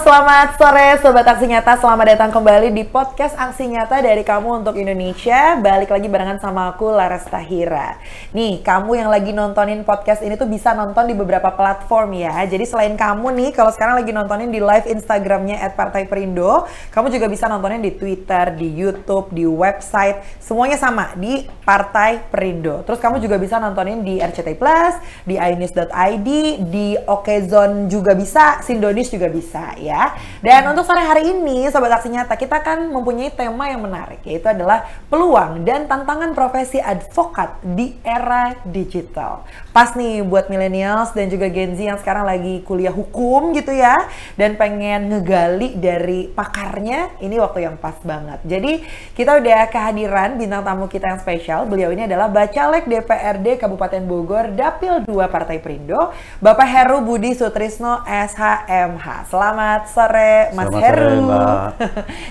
selamat sore Sobat Aksi Nyata. Selamat datang kembali di podcast Aksi Nyata dari Kamu Untuk Indonesia. Balik lagi barengan sama aku, Laras Tahira. Nih, kamu yang lagi nontonin podcast ini tuh bisa nonton di beberapa platform ya. Jadi selain kamu nih, kalau sekarang lagi nontonin di live Instagramnya @partai-perindo, kamu juga bisa nontonin di Twitter, di YouTube, di website. Semuanya sama, di Partai Perindo. Terus kamu juga bisa nontonin di RCTI Plus, di inews.id, di Okezone juga bisa, Sindonews juga bisa ya. Dan untuk sore hari ini Sobat Aksi Nyata, kita kan mempunyai tema yang menarik, yaitu adalah peluang dan tantangan profesi advokat di era digital. Pas nih buat millennials dan juga Gen Z yang sekarang lagi kuliah hukum gitu ya, dan pengen ngegali dari pakarnya, ini waktu yang pas banget. Jadi kita udah kehadiran bintang tamu kita yang spesial. Beliau ini adalah Bacalek DPRD Kabupaten Bogor Dapil 2 Partai Perindo, Bapak Heru Budi Sutrisno SHMH. Selamat sore Mas Selamat Heru. sore, Mbak.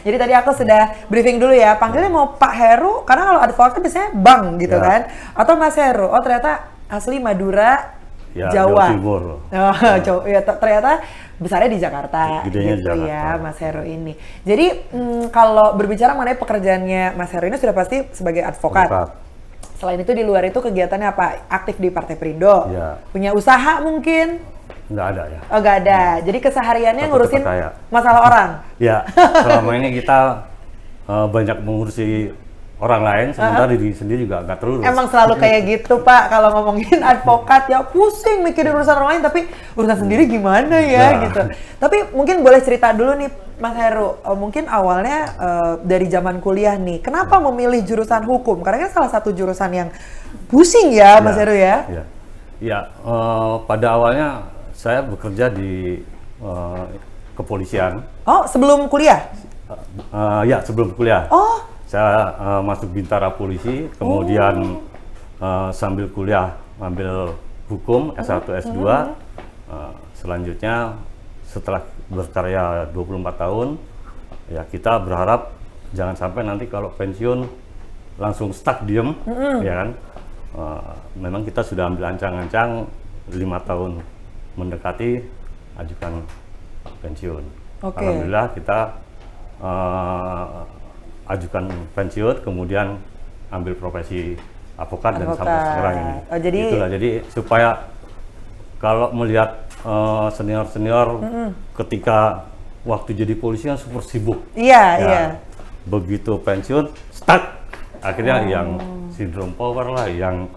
Jadi tadi aku sudah briefing dulu ya, panggilnya mau Pak Heru karena kalau advokat biasanya Bang gitu Ya. kan, atau Mas Heru. Oh ternyata asli Madura, Ya, Jawa. Jawa Timur. Oh, ya, ternyata besarnya di Jakarta. Gedenya gitu di Jakarta. ya Mas Heru ini. Jadi kalau berbicara mengenai pekerjaannya Mas Heru ini sudah pasti sebagai advokat. Selain itu di luar itu kegiatannya apa? Aktif di Partai Perindo? Ya. Punya usaha mungkin? Nggak ada ya. Oh nggak ada. Jadi kesehariannya Tapi ngurusin tetap kaya. masalah orang? Ya, selama ini kita banyak mengurusi orang lain, sementara diri sendiri juga nggak terurus. Emang selalu kayak gitu Pak, kalau ngomongin advokat ya pusing mikirin urusan orang lain, tapi urusan sendiri gimana ya Nah. gitu. Tapi mungkin boleh cerita dulu nih Mas Heru, mungkin awalnya dari zaman kuliah nih, kenapa memilih jurusan hukum? Karena kan salah satu jurusan yang pusing ya Mas Heru ya? Ya, pada awalnya saya bekerja di kepolisian. Oh sebelum kuliah? Ya, sebelum kuliah. Oh. Saya masuk Bintara Polisi, kemudian sambil kuliah ambil hukum S1, S2. Selanjutnya setelah berkarya 24 tahun, ya kita berharap jangan sampai nanti kalau pensiun langsung stuck diem, ya kan? Memang kita sudah ambil ancang-ancang 5 tahun mendekati ajukan pensiun. Oke. Alhamdulillah kita ajukan pensiun, kemudian ambil profesi advokat dan sampai sekarang ini. Oh, jadi itulah, jadi supaya kalau melihat senior-senior ketika waktu jadi polisi kan super sibuk. Iya, Ya, iya. begitu pensiun stuck, akhirnya yang sindrom power lah, yang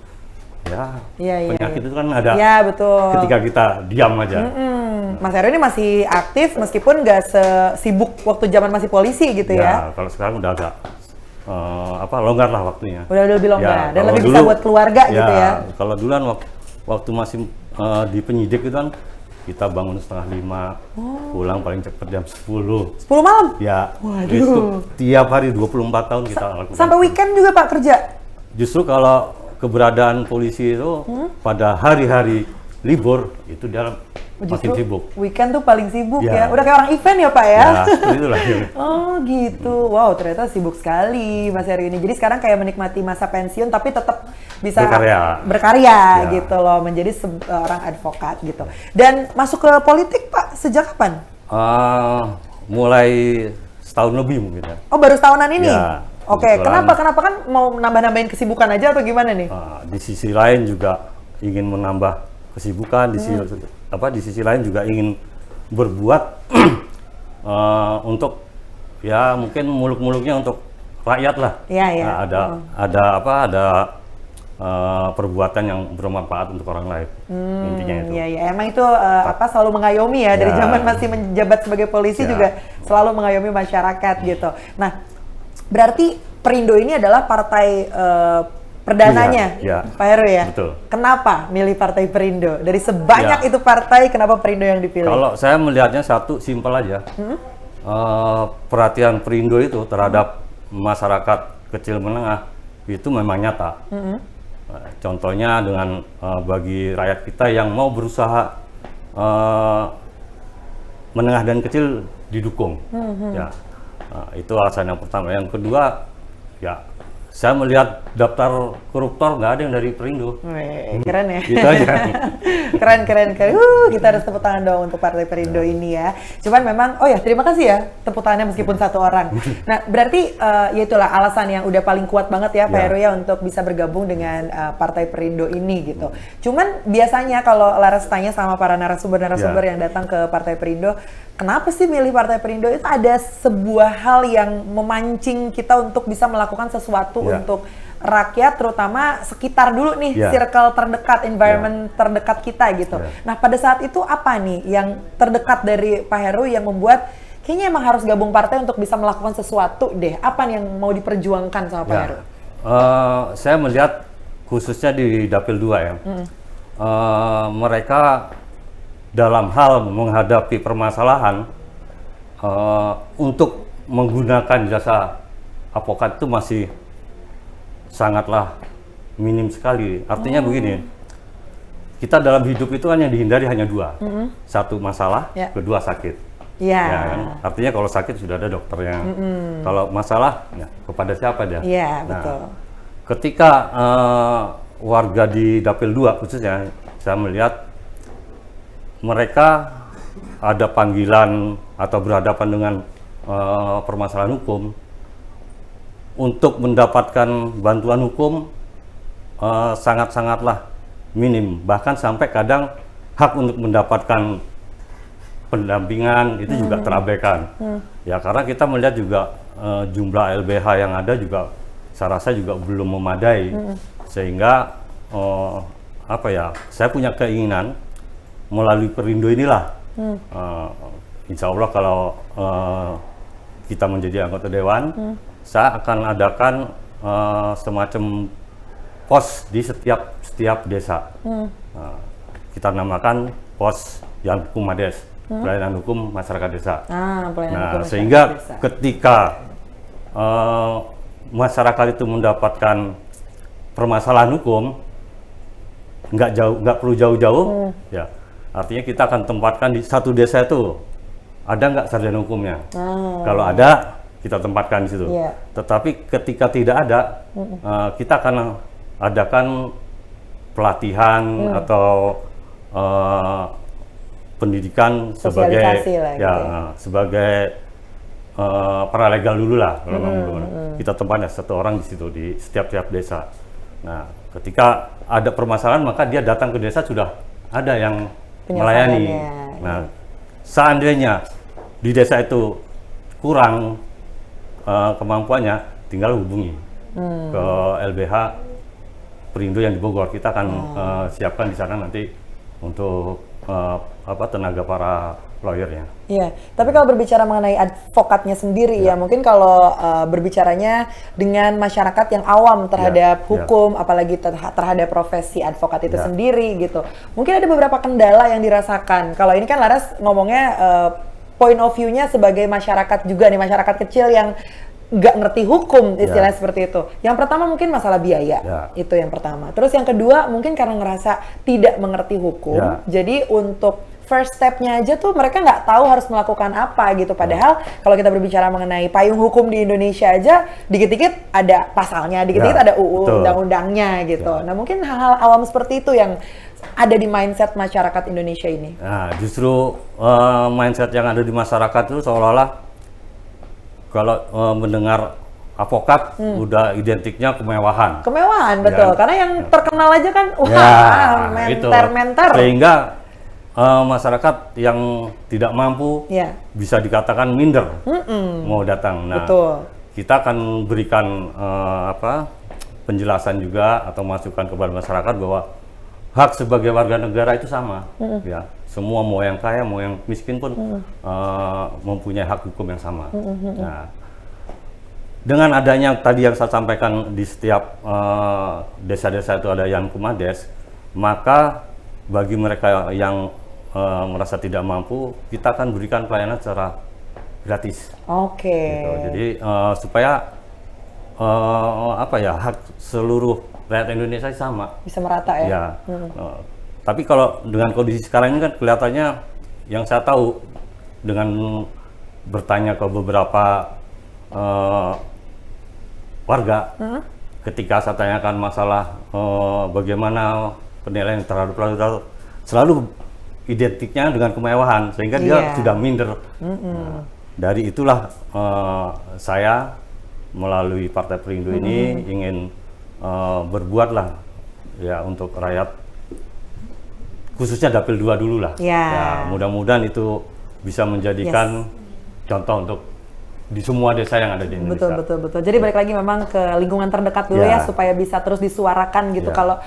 penyakit itu kan ada. Iya, betul. Ketika kita diam aja. Mas Heru ini masih aktif meskipun nggak sesibuk waktu zaman masih polisi gitu ya? Kalau sekarang udah agak longgar lah waktunya. Udah lebih longgar dan kalau lebih bisa buat keluarga gitu ya? Kalau duluan waktu masih di penyidik itu kan kita bangun 4:30, pulang paling cepat jam 10. 10 malam? Ya, Waduh. itu tiap hari 24 tahun kita lakukan. Sampai weekend juga Pak kerja? Justru kalau keberadaan polisi itu pada hari-hari libur itu dia makin sibuk. Weekend tuh paling sibuk ya? Ya. Udah kayak orang event ya Pak ya? Ya, seperti itulah. Oh gitu, wow ternyata sibuk sekali Mas Heru ini. Jadi sekarang kayak menikmati masa pensiun tapi tetap bisa berkarya Ya. gitu loh, menjadi seorang advokat gitu. Dan masuk ke politik Pak sejak kapan? Mulai setahun lebih mungkin ya. Oh baru setahunan ini? Ya, Oke, kebetulan. kenapa kan mau nambah-nambahin kesibukan aja atau gimana nih? Di sisi lain juga ingin menambah kesibukan, di sisi lain juga ingin berbuat untuk ya mungkin muluk-muluknya untuk rakyat lah. Iya, iya. Nah, ada perbuatan yang bermanfaat untuk orang lain. Intinya itu. Iya, iya. Emang itu selalu mengayomi ya, dari Ya. zaman masih menjabat sebagai polisi Ya. juga selalu mengayomi masyarakat gitu. Nah, berarti Perindo ini adalah partai perdananya, Iya, Pak Heru ya? betul. Kenapa milih Partai Perindo? Dari sebanyak Ya. itu partai, kenapa Perindo yang dipilih? Kalau saya melihatnya satu simpel aja, perhatian Perindo itu terhadap masyarakat kecil menengah itu memang nyata. Contohnya dengan bagi rakyat kita yang mau berusaha menengah dan kecil didukung. Ya, itu alasan yang pertama. Yang kedua, ya saya melihat daftar koruptor nggak ada yang dari Perindo. Wih, keren ya. Gitu aja. keren. Kita harus tepuk tangan dong untuk Partai Perindo ini ya. Cuman memang, oh ya terima kasih ya tepuk tangannya meskipun satu orang. Nah berarti ya itulah alasan yang udah paling kuat banget ya Pak Heru ya untuk bisa bergabung dengan Partai Perindo ini gitu. Cuman biasanya kalau Laras tanya sama para narasumber yang datang ke Partai Perindo, kenapa sih milih Partai Perindo? Itu ada sebuah hal yang memancing kita untuk bisa melakukan sesuatu untuk rakyat, terutama sekitar dulu nih, circle terdekat, environment terdekat kita gitu. Nah pada saat itu apa nih yang terdekat dari Pak Heru yang membuat kayaknya emang harus gabung partai untuk bisa melakukan sesuatu deh? Apa nih yang mau diperjuangkan sama Pak Heru? Saya melihat khususnya di Dapil 2 ya, mereka dalam hal menghadapi permasalahan untuk menggunakan jasa advokat itu masih sangatlah minim sekali. Artinya begini, kita dalam hidup itu hanya dihindari hanya dua, satu masalah, kedua sakit. Ya kan? Artinya kalau sakit sudah ada dokternya, kalau masalah ya, kepada siapa dia? Betul. Ketika warga di Dapil 2 khususnya, saya melihat mereka ada panggilan atau berhadapan dengan permasalahan hukum, untuk mendapatkan bantuan hukum sangat-sangatlah minim, bahkan sampai kadang hak untuk mendapatkan pendampingan itu juga terabaikan. Ya karena kita melihat juga jumlah LBH yang ada juga saya rasa juga belum memadai, sehingga saya punya keinginan melalui Perindo inilah, insya Allah kalau kita menjadi anggota dewan, saya akan adakan semacam pos di setiap desa. Kita namakan pos Yan Kumades, pelayanan hukum masyarakat desa. Sehingga ketika masyarakat itu mendapatkan permasalahan hukum, nggak perlu jauh-jauh, ya artinya kita akan tempatkan di satu desa itu ada nggak sarjana hukumnya. Kalau ada, kita tempatkan di situ. Tetapi ketika tidak ada, kita akan adakan pelatihan atau pendidikan sebagai sebagai paralegal dulu lah. Kita tempatnya satu orang di situ di setiap desa. Nah, ketika ada permasalahan maka dia datang ke desa sudah ada yang melayani. Nah, seandainya di desa itu kurang kemampuannya, tinggal hubungi ke LBH Perindo yang di Bogor. Kita akan siapkan di sana nanti untuk tenaga para lawyernya. Iya, tapi kalau berbicara mengenai advokatnya sendiri ya mungkin kalau berbicaranya dengan masyarakat yang awam terhadap hukum, apalagi terhadap profesi advokat itu sendiri gitu. Mungkin ada beberapa kendala yang dirasakan. Kalau ini kan Laras ngomongnya point of view-nya sebagai masyarakat juga nih, masyarakat kecil yang nggak ngerti hukum, istilahnya seperti itu. Yang pertama mungkin masalah biaya, itu yang pertama. Terus yang kedua mungkin karena ngerasa tidak mengerti hukum, jadi untuk first step-nya aja tuh mereka nggak tahu harus melakukan apa gitu. Padahal kalau kita berbicara mengenai payung hukum di Indonesia aja, dikit-dikit ada pasalnya, dikit-dikit ada UU undang-undangnya gitu. Nah mungkin hal-hal awam seperti itu yang ada di mindset masyarakat Indonesia ini. Nah justru mindset yang ada di masyarakat itu seolah-olah kalau mendengar advokat udah identiknya kemewahan. Kemewahan, betul. Karena yang terkenal aja kan, wah, menter-menter. Sehingga masyarakat yang tidak mampu bisa dikatakan minder mau datang. Nah, kita akan berikan penjelasan juga atau masukan kepada masyarakat bahwa hak sebagai warga negara itu sama. Ya, semua mau yang kaya mau yang miskin pun mempunyai hak hukum yang sama. Nah, dengan adanya tadi yang saya sampaikan di setiap desa-desa itu ada Yan Kumades, maka bagi mereka yang merasa tidak mampu, kita akan berikan pelayanan secara gratis. Gitu. Jadi supaya hak seluruh rakyat Indonesia sama. Bisa merata ya. Tapi kalau dengan kondisi sekarang ini kan kelihatannya, yang saya tahu dengan bertanya ke beberapa warga, ketika saya tanyakan masalah bagaimana penilaian terhadap pelaku, selalu identiknya dengan kemewahan, sehingga dia sudah minder. Nah, dari itulah saya melalui Partai Perindo ini ingin berbuatlah ya untuk rakyat, khususnya Dapil 2 dulu lah. Ya, mudah-mudahan itu bisa menjadikan contoh untuk di semua desa yang ada di Indonesia. Betul. Jadi balik lagi memang ke lingkungan terdekat dulu ya, supaya bisa terus disuarakan gitu. Kalau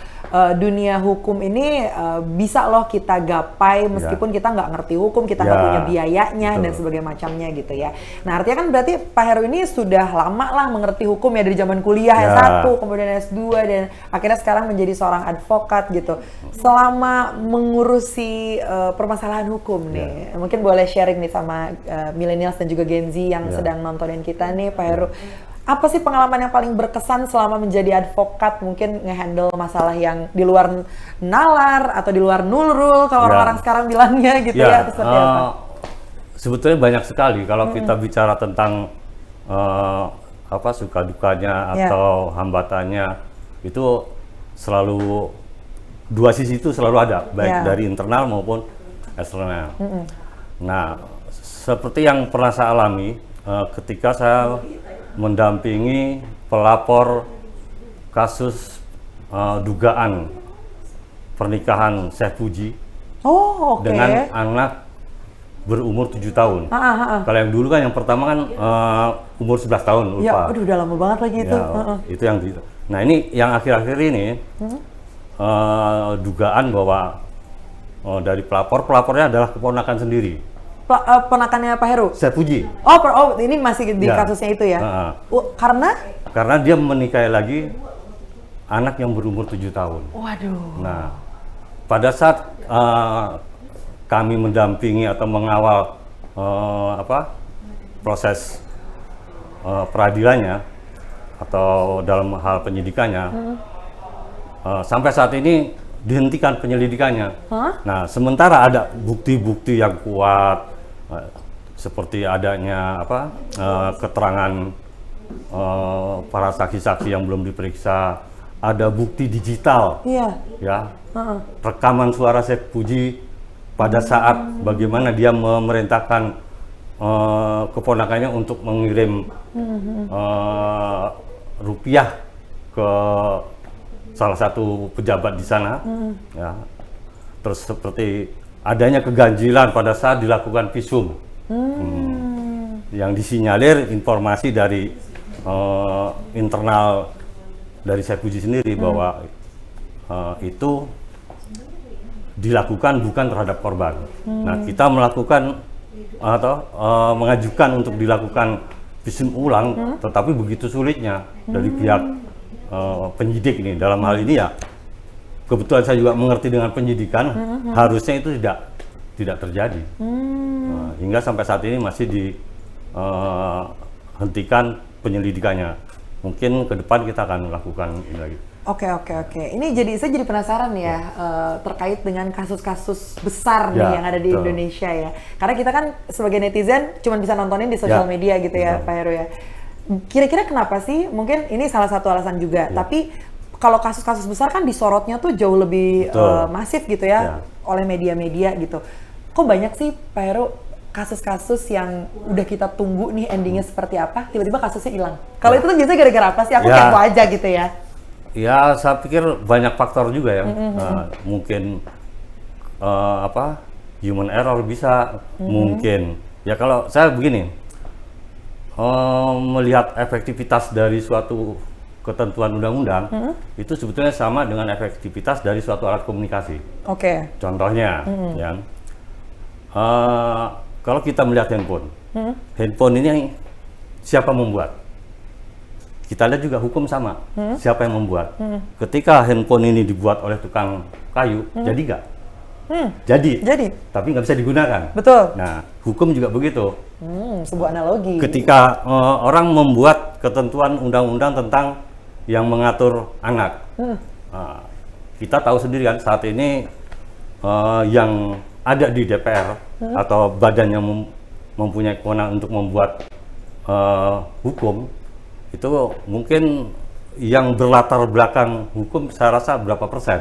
dunia hukum ini bisa loh kita gapai meskipun kita nggak ngerti hukum, kita nggak punya biayanya dan sebagainya macamnya gitu ya. Nah artinya kan berarti Pak Heru ini sudah lama lah mengerti hukum ya, dari zaman kuliah S1, kemudian S2, dan akhirnya sekarang menjadi seorang advokat gitu. Selama mengurusi permasalahan hukum nih, mungkin boleh sharing nih sama millennials dan juga Gen Z yang sedang nontonin kita nih, Pak Heru. Apa sih pengalaman yang paling berkesan selama menjadi advokat, mungkin ngehandle masalah yang di luar nalar atau di luar nulrul kalau orang-orang sekarang bilangnya gitu ya, atau seperti apa? Sebetulnya banyak sekali kalau kita bicara tentang apa suka dukanya atau hambatannya, itu selalu dua sisi itu selalu ada, baik dari internal maupun eksternal. Nah, seperti yang pernah saya alami ketika saya mendampingi pelapor kasus dugaan pernikahan Chef Puji dengan anak berumur 7 tahun. Kalau yang dulu kan yang pertama kan umur 11 tahun, lupa. Ya, aduh udah lama banget lagi itu. Itu yang nah ini yang akhir-akhir ini dugaan bahwa dari pelapornya adalah keponakan sendiri. Ponakannya Pak Heru? Chef Puji. Oh, ini masih di kasusnya itu ya? Karena dia menikahi lagi anak yang berumur 7 tahun. Waduh. Nah, pada saat kami mendampingi atau mengawal proses peradilannya atau dalam hal penyidikannya, sampai saat ini dihentikan penyelidikannya. Nah, sementara ada bukti-bukti yang kuat, seperti adanya keterangan para saksi-saksi yang belum diperiksa, ada bukti digital, ya, rekaman suara Chef Puji pada saat bagaimana dia memerintahkan keponakannya untuk mengirim rupiah ke salah satu pejabat di sana, ya. Terus seperti adanya keganjilan pada saat dilakukan visum, yang disinyalir informasi dari internal dari Chef Puji sendiri bahwa itu dilakukan bukan terhadap korban. Nah, kita melakukan atau mengajukan untuk dilakukan visum ulang, tetapi begitu sulitnya dari pihak penyidik ini. Dalam hal ini ya, kebetulan saya juga mengerti dengan penyidikan, harusnya itu tidak terjadi. Hingga sampai saat ini masih dihentikan penyelidikannya. Mungkin ke depan kita akan melakukan ini lagi. Oke. Ini saya jadi penasaran ya, terkait dengan kasus-kasus besar nih yang ada di Indonesia ya. Karena kita kan sebagai netizen cuma bisa nontonin di sosial media gitu ya, Pak Heru ya. Kira-kira kenapa sih? Mungkin ini salah satu alasan juga. Tapi kalau kasus-kasus besar kan disorotnya tuh jauh lebih masif gitu ya, oleh media-media gitu. Kok banyak sih, Pak Heru, kasus-kasus yang udah kita tunggu nih endingnya seperti apa, tiba-tiba kasusnya hilang? Kalau itu tuh biasanya gara-gara apa sih? Aku kepo aja gitu ya. Ya, saya pikir banyak faktor juga ya. Mungkin human error bisa, mungkin. Ya kalau saya begini, melihat efektivitas dari suatu ketentuan undang-undang, itu sebetulnya sama dengan efektivitas dari suatu alat komunikasi. Contohnya, ya, kalau kita melihat handphone ini siapa membuat? Kita lihat juga hukum sama, siapa yang membuat. Ketika handphone ini dibuat oleh tukang kayu, jadi nggak? Jadi. Tapi nggak bisa digunakan. Betul. Nah, hukum juga begitu. Sebuah analogi. Ketika orang membuat ketentuan undang-undang tentang yang mengatur anak, kita tahu sendiri kan saat ini yang ada di DPR atau badan yang mempunyai kewenangan untuk membuat hukum, itu mungkin yang berlatar belakang hukum saya rasa berapa persen,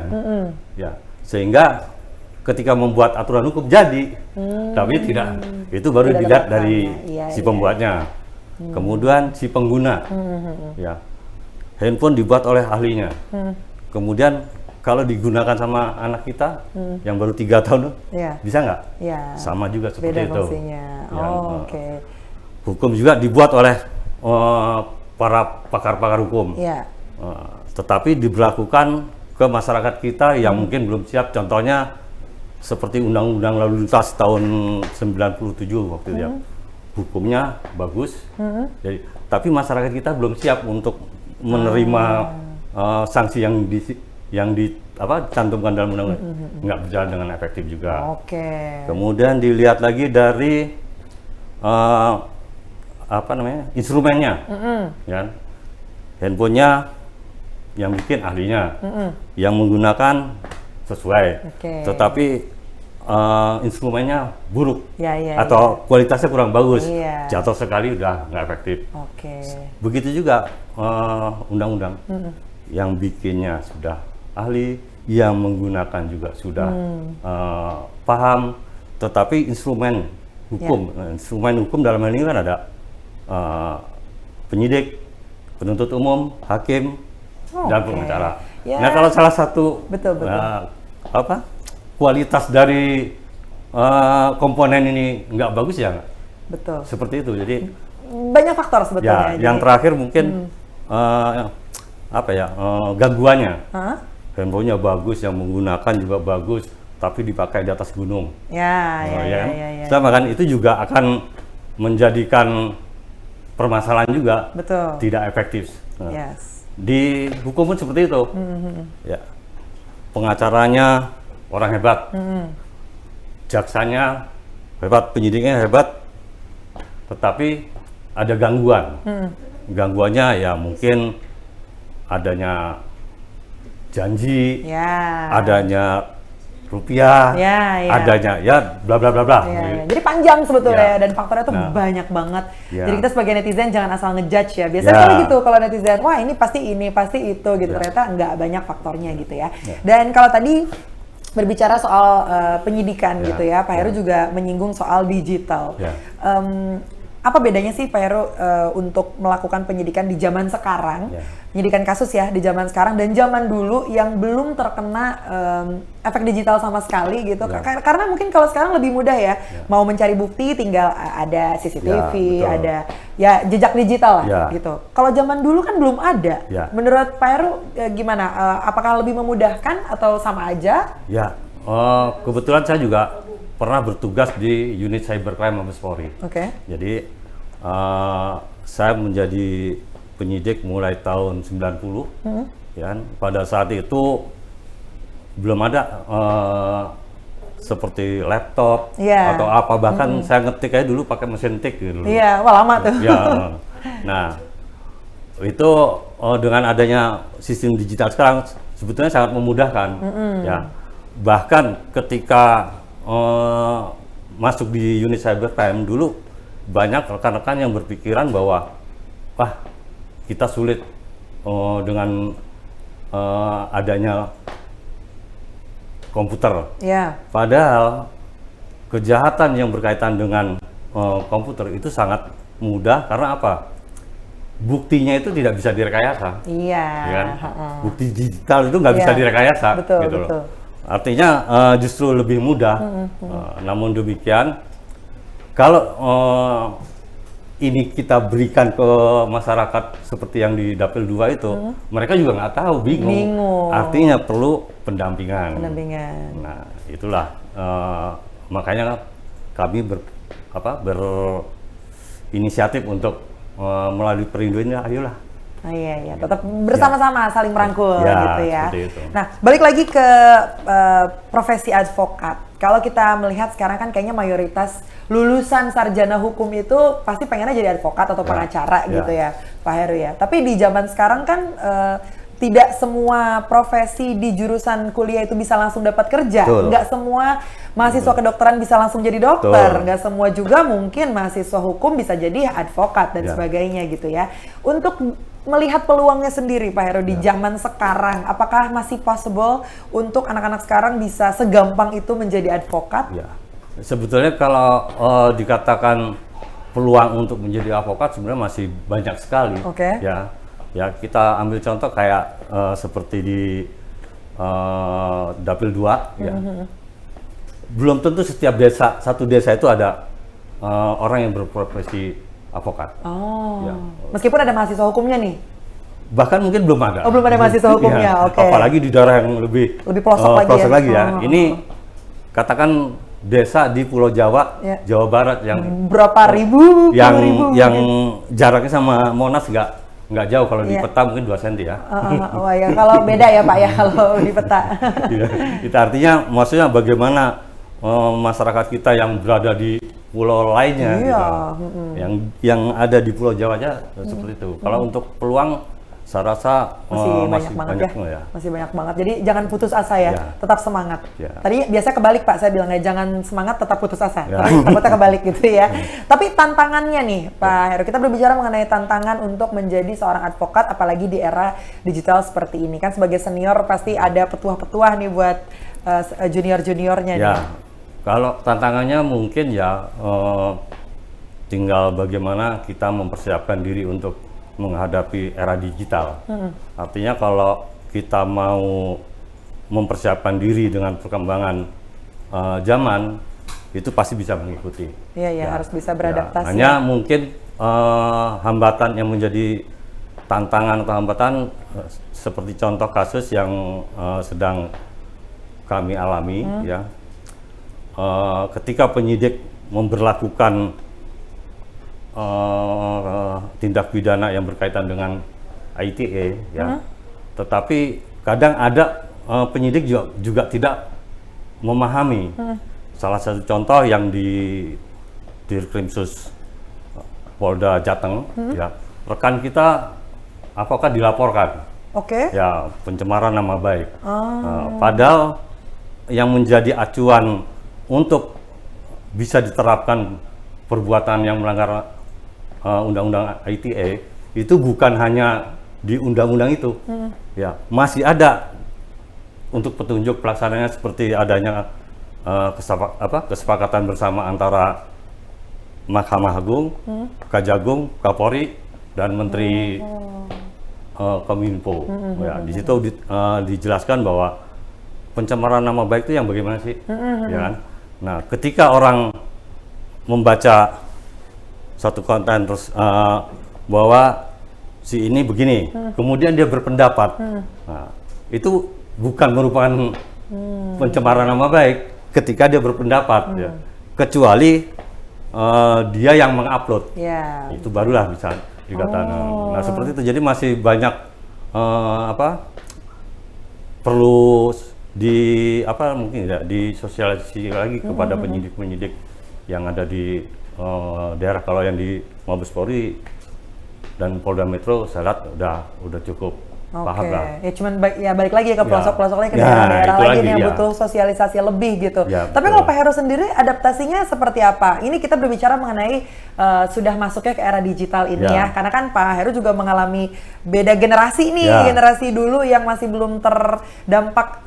ya, sehingga ketika membuat aturan hukum jadi, tapi tidak, itu baru Tidak dilihat dapat dari iya, si pembuatnya, kemudian si pengguna, ya, handphone dibuat oleh ahlinya, kemudian kalau digunakan sama anak kita yang baru 3 tahun, Iya. bisa nggak? Iya. Sama juga seperti Beda itu. fungsinya. Ya, Oke. Hukum juga dibuat oleh para pakar-pakar hukum. Iya. Tetapi diberlakukan ke masyarakat kita yang mungkin belum siap. Contohnya seperti Undang-Undang Lalu Lintas tahun 97 waktu itu ya. Hukumnya bagus, jadi, tapi masyarakat kita belum siap untuk menerima sanksi yang dicantumkan dalam undang-undang, nggak berjalan dengan efektif juga. Oke. Kemudian dilihat lagi dari instrumennya, ya, handphonenya yang bikin ahlinya, yang menggunakan sesuai, tetapi instrumennya buruk atau kualitasnya kurang bagus, jatuh sekali udah nggak efektif. Begitu juga undang-undang yang bikinnya sudah ahli, yang menggunakan juga sudah paham, tetapi instrumen hukum dalam hal ini kan ada penyidik, penuntut umum, hakim, dan pengacara. Nah, kalau salah satu kualitas dari komponen ini nggak bagus ya, seperti itu. Jadi banyak faktor sebetulnya. Ya, yang terakhir mungkin gangguannya. Handphonenya bagus, yang menggunakan juga bagus, tapi dipakai di atas gunung. Sama kan, itu juga akan menjadikan permasalahan juga, tidak efektif. Di hukum pun seperti itu. Ya, pengacaranya orang hebat, jaksanya hebat, penyidiknya hebat, tetapi ada gangguan. Gangguannya ya mungkin adanya janji, adanya rupiah, adanya bla bla bla bla. Jadi panjang sebetulnya dan faktornya tuh banyak banget. Jadi kita sebagai netizen jangan asal ngejudge ya. Biasanya kan gitu kalau netizen, wah ini pasti itu gitu. Ternyata nggak banyak faktornya gitu ya. Dan kalau tadi berbicara soal penyidikan gitu ya, Pak Heru juga menyinggung soal digital. Apa bedanya sih Pak Heru untuk melakukan penyidikan di zaman sekarang, penyidikan kasus ya di zaman sekarang dan zaman dulu yang belum terkena efek digital sama sekali gitu? Karena mungkin kalau sekarang lebih mudah ya, mau mencari bukti tinggal ada CCTV, ada jejak digital lah gitu. Kalau zaman dulu kan belum ada. Menurut Pak Heru gimana? Apakah lebih memudahkan atau sama aja? Kebetulan saya juga pernah bertugas di unit cybercrime Mabes Polri. Jadi saya menjadi penyidik mulai tahun 90. Ya, pada saat itu belum ada seperti laptop atau apa, bahkan saya ngetik aja dulu pakai mesin tik gitu. Wah lama tuh. Nah, itu dengan adanya sistem digital sekarang sebetulnya sangat memudahkan. Ya, bahkan ketika masuk di unit cybercrime dulu banyak rekan-rekan yang berpikiran bahwa kita sulit dengan adanya komputer. Padahal kejahatan yang berkaitan dengan komputer itu sangat mudah karena apa? Buktinya itu tidak bisa direkayasa. Kan? Bukti digital itu nggak bisa direkayasa. Gitu loh. Artinya justru lebih mudah. Namun demikian, kalau ini kita berikan ke masyarakat seperti yang di Dapil 2 itu, mereka juga nggak tahu, bingung. Artinya perlu pendampingan. Nah, itulah makanya kami berinisiatif untuk melalui Perindo ini, ayolah. Tetap bersama-sama saling merangkul gitu ya. Nah, balik lagi ke profesi advokat. Kalau kita melihat sekarang kan kayaknya mayoritas lulusan sarjana hukum itu pasti pengennya jadi advokat atau pengacara gitu ya, Pak Heru ya. Tapi di zaman sekarang kan tidak semua profesi di jurusan kuliah itu bisa langsung dapat kerja. Nggak semua mahasiswa kedokteran bisa langsung jadi dokter. Nggak semua juga mungkin mahasiswa hukum bisa jadi advokat dan sebagainya gitu ya. Untuk melihat peluangnya sendiri Pak Heru di zaman sekarang, apakah masih possible untuk anak-anak sekarang bisa segampang itu menjadi advokat? Ya, sebetulnya kalau dikatakan peluang untuk menjadi advokat sebenarnya masih banyak sekali. Oke. Ya kita ambil contoh kayak seperti di Dapil 2 ya. Belum tentu setiap satu desa itu ada orang yang berprofesi advokat. Oh, Ya. meskipun ada mahasiswa hukumnya nih? Bahkan mungkin belum ada. Oh, belum ada mahasiswa hukumnya, Ya, oke. apalagi di daerah yang lebih pelosok lagi ya? Ini katakan desa di Pulau Jawa, Ya. Jawa Barat yang Berapa ribu? yang 10.000 yang mungkin. jaraknya sama Monas nggak jauh, kalau di Iya. peta mungkin 2 cm ya. Wah ya, kalau beda ya Pak ya kalau di peta. Iya. Itu artinya maksudnya bagaimana masyarakat kita yang berada di pulau lainnya, Iya. gitu. Yang ada di Pulau Jawa aja seperti itu. Kalau untuk peluang, saya rasa Masih banyak banget ya. Masih banyak banget. Jadi jangan putus asa ya, Ya. tetap semangat. Ya. Tadi biasa kebalik Pak, saya bilangnya jangan semangat tetap putus asa. Ya. Tapi takutnya kebalik gitu ya. Tapi tantangannya nih Pak Heru, kita berbicara mengenai tantangan untuk menjadi seorang advokat apalagi di era digital seperti ini. Kan sebagai senior pasti ada petuah-petuah nih buat junior-juniornya nih. Ya, kalau tantangannya mungkin ya tinggal bagaimana kita mempersiapkan diri untuk menghadapi era digital. Artinya kalau kita mau mempersiapkan diri dengan perkembangan zaman, itu pasti bisa mengikuti. Iya, ya, harus bisa beradaptasi. Hanya mungkin hambatan yang menjadi tantangan atau hambatan seperti contoh kasus yang sedang kami alami ya. Ketika penyidik memberlakukan tindak pidana yang berkaitan dengan ITE ya, tetapi kadang ada penyidik juga tidak memahami. Salah satu contoh yang di Dirkrimsus Polda Jateng ya, rekan kita advokat dilaporkan ya pencemaran nama baik. Padahal yang menjadi acuan untuk bisa diterapkan perbuatan yang melanggar undang-undang ITE itu bukan hanya di undang-undang itu, ya masih ada untuk petunjuk pelaksananya seperti adanya kesepakatan bersama antara Mahkamah Agung, Kejagung, Kapolri dan Menteri Kominfo. Ya, di situ dijelaskan bahwa pencemaran nama baik itu yang bagaimana sih, ya kan? Nah, ketika orang membaca satu konten terus bahwa si ini begini, kemudian dia berpendapat, nah, itu bukan merupakan pencemaran nama baik ketika dia berpendapat, ya. Kecuali dia yang mengupload, itu barulah bisa dikatakan. Nah, seperti itu. Jadi masih banyak perlu mungkin ya disosialisasi lagi kepada penyidik-penyidik yang ada di daerah. Kalau yang di Mabes Polri dan Polda Metro saya lihat udah cukup paham lah. Ya cuman balik lagi ya ke pelosok-pelosok lagi, ke daerah-daerah lagi nih yang butuh sosialisasi lebih gitu. Ya, tapi kalau Pak Heru sendiri adaptasinya seperti apa? Ini kita berbicara mengenai sudah masuknya ke era digital ini ya. Karena kan Pak Heru juga mengalami beda generasi nih, generasi dulu yang masih belum terdampak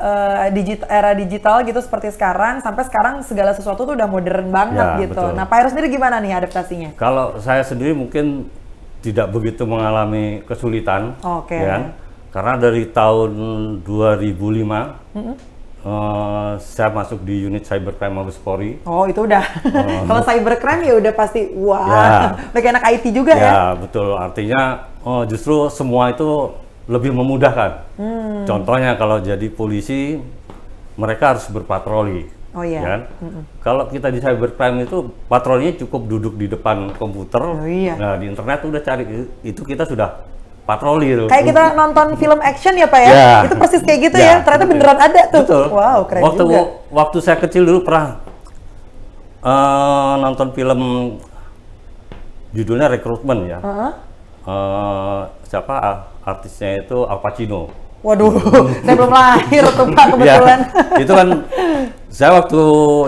era digital gitu seperti sekarang, sampai sekarang segala sesuatu tuh udah modern banget gitu. Betul. Nah, Pak Heru sendiri gimana nih adaptasinya? Kalau saya sendiri mungkin tidak begitu mengalami kesulitan, ya kan? Karena dari tahun 2005 saya masuk di unit cybercrime Mabes Polri. Oh, itu udah. Kalau cybercrime ya udah pasti udah kayak anak IT juga ya. Ya, betul. Artinya justru semua itu lebih memudahkan. Contohnya kalau jadi polisi mereka harus berpatroli. Oh iya. Ya kan? Kalau kita di cybercrime itu patrolinya cukup duduk di depan komputer. Nah, di internet udah cari itu, kita sudah patroli tuh. Kayak kita nonton film action ya Pak ya? Itu persis kayak gitu ya? Ternyata beneran ada tuh. Betul. Wow, keren juga. Waktu saya kecil dulu pernah nonton film judulnya Rekrutmen ya. Siapa artisnya itu Al Pacino. Waduh, saya belum lahir tuh Pak kebetulan. Itu kan saya waktu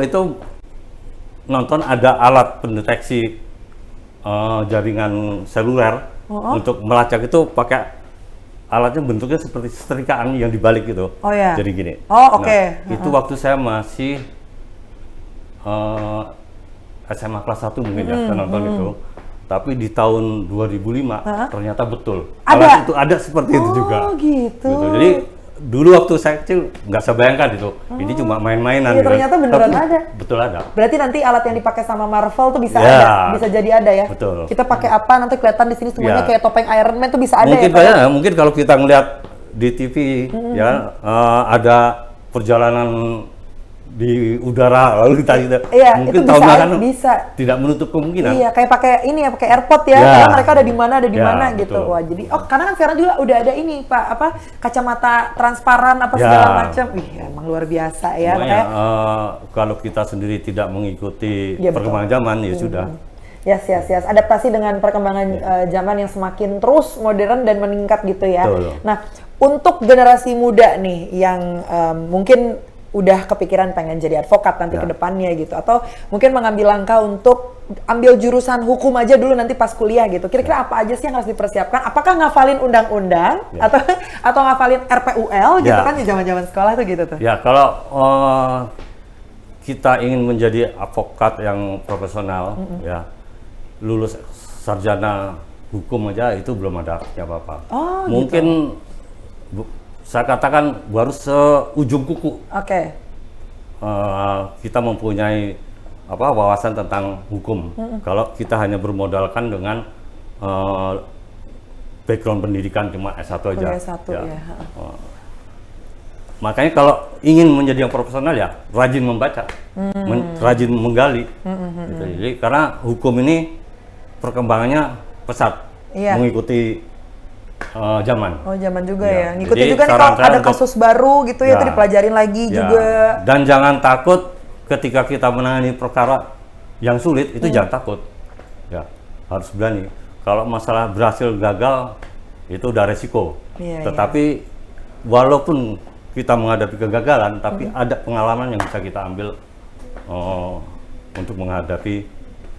itu nonton ada alat pendeteksi jaringan seluler untuk melacak itu pakai alatnya bentuknya seperti setrikaan yang dibalik gitu. Oh ya. Jadi gini. Oh oke. Nah, itu waktu saya masih SMA kelas 1 mungkin ya, saya nonton itu. Tapi di tahun 2005 ternyata betul. Alat itu ada seperti itu juga. Oh gitu. Jadi dulu waktu saya kecil nggak saya bayangkan itu. Ini cuma main-mainan. Iya, ternyata beneran ada. Betul ada. Berarti nanti alat yang dipakai sama Marvel tuh bisa Ya, ada, bisa jadi ada ya. betul. Kita pakai apa nanti kelihatan di sini semuanya Ya. kayak topeng Iron Man tuh bisa ada Mungkin ya. mungkin kalau kita ngelihat di TV ya ada perjalanan di udara lalu kita Iya, mungkin itu tahun bisa, depan bisa. tidak menutup kemungkinan. Iya, kayak pakai ini ya, pakai AirPod ya. Ya. Karena mereka ada di mana, ada di Ya, mana gitu. betul. Wah, jadi karena kan sekarang juga udah ada ini, Pak, apa kacamata transparan apa Ya. segala macam. Wih, emang luar biasa ya. Makanya, Makanya kalau kita sendiri tidak mengikuti Iya, perkembangan zaman ya sudah. Yes. Adaptasi dengan perkembangan zaman yang semakin terus modern dan meningkat gitu ya. Betul. Nah, untuk generasi muda nih yang mungkin udah kepikiran pengen jadi advokat nanti ke depannya gitu, atau mungkin mengambil langkah untuk ambil jurusan hukum aja dulu nanti pas kuliah gitu. Kira-kira apa aja sih yang harus dipersiapkan? Apakah ngafalin undang-undang atau ngafalin RPUL gitu kan di zaman-zaman sekolah tuh gitu tuh. Ya, kalau kita ingin menjadi advokat yang profesional ya, lulus sarjana hukum aja itu belum ada artinya apa-apa. Oh, mungkin saya katakan baru seujung kuku. Oke. Kita mempunyai wawasan tentang hukum. Kalau kita hanya bermodalkan dengan background pendidikan cuma S1 aja. S1 ya. Makanya kalau ingin menjadi yang profesional ya rajin membaca, rajin menggali. Gitu. Jadi karena hukum ini perkembangannya pesat, mengikuti zaman. Oh, zaman juga ya. Ngikutin Jadi, juga nih kalau ada kasus baru gitu ya, itu dipelajarin lagi juga. Dan jangan takut ketika kita menangani perkara yang sulit, itu jangan takut. Ya, harus berani. Kalau masalah berhasil gagal, itu udah resiko. Tetapi walaupun kita menghadapi kegagalan, tapi ada pengalaman yang bisa kita ambil untuk menghadapi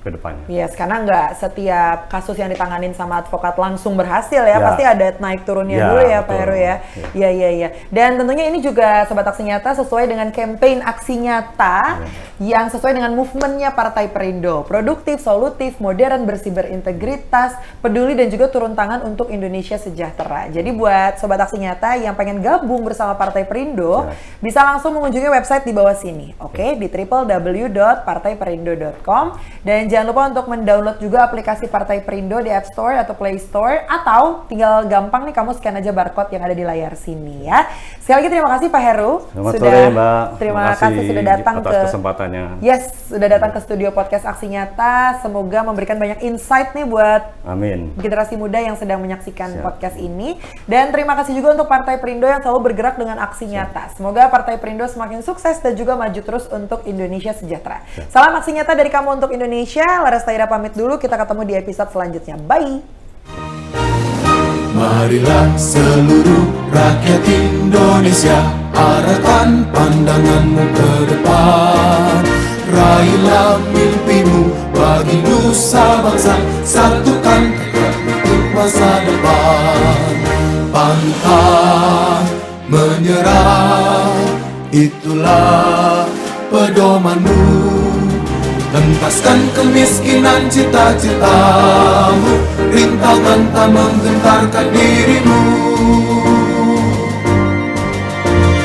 ke depannya. Yes, karena nggak setiap kasus yang ditanganin sama advokat langsung berhasil ya, pasti ada naik turunnya dulu ya, Pak Heru ya. Iya. Dan tentunya ini juga Sobat Aksi Nyata sesuai dengan campaign Aksi Nyata yang sesuai dengan movementnya Partai Perindo. Produktif, solutif, modern, bersih, berintegritas, peduli dan juga turun tangan untuk Indonesia sejahtera. Jadi buat Sobat Aksi Nyata yang pengen gabung bersama Partai Perindo, bisa langsung mengunjungi website di bawah sini. Oke, di www.partaiperindo.com. Dan jangan lupa untuk mendownload juga aplikasi Partai Perindo di App Store atau Play Store, atau tinggal gampang nih kamu scan aja barcode yang ada di layar sini ya. Sekali lagi terima kasih Pak Heru. Selamat sore, Mbak. Terima kasih sudah datang atas kesempatannya. Yes, sudah datang ke studio podcast Aksi Nyata. Semoga memberikan banyak insight nih buat generasi muda yang sedang menyaksikan podcast ini. Dan terima kasih juga untuk Partai Perindo yang selalu bergerak dengan Aksi Nyata. Semoga Partai Perindo semakin sukses dan juga maju terus untuk Indonesia sejahtera. Salam Aksi Nyata dari kamu untuk Indonesia. Laras Tahira pamit dulu, kita ketemu di episode selanjutnya. Bye! Marilah seluruh rakyat Indonesia, arahkan pandanganmu ke depan. Raihlah mimpimu bagi nusa bangsa, satukan tekad untuk masa depan. Pantang menyerah, itulah pedomanmu. Hentaskan kemiskinan cita-citamu, rintangan tak menggentarkan dirimu.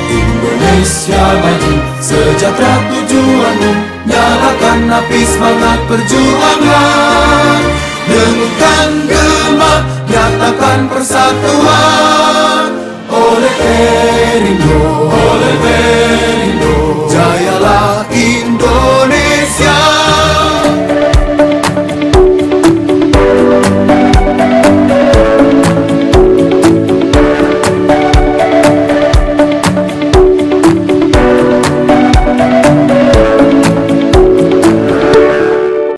Indonesia maju, sejahtera tujuanmu, nyalakan api semangat perjuangan. Dengungkan gema, nyatakan persatuan oleh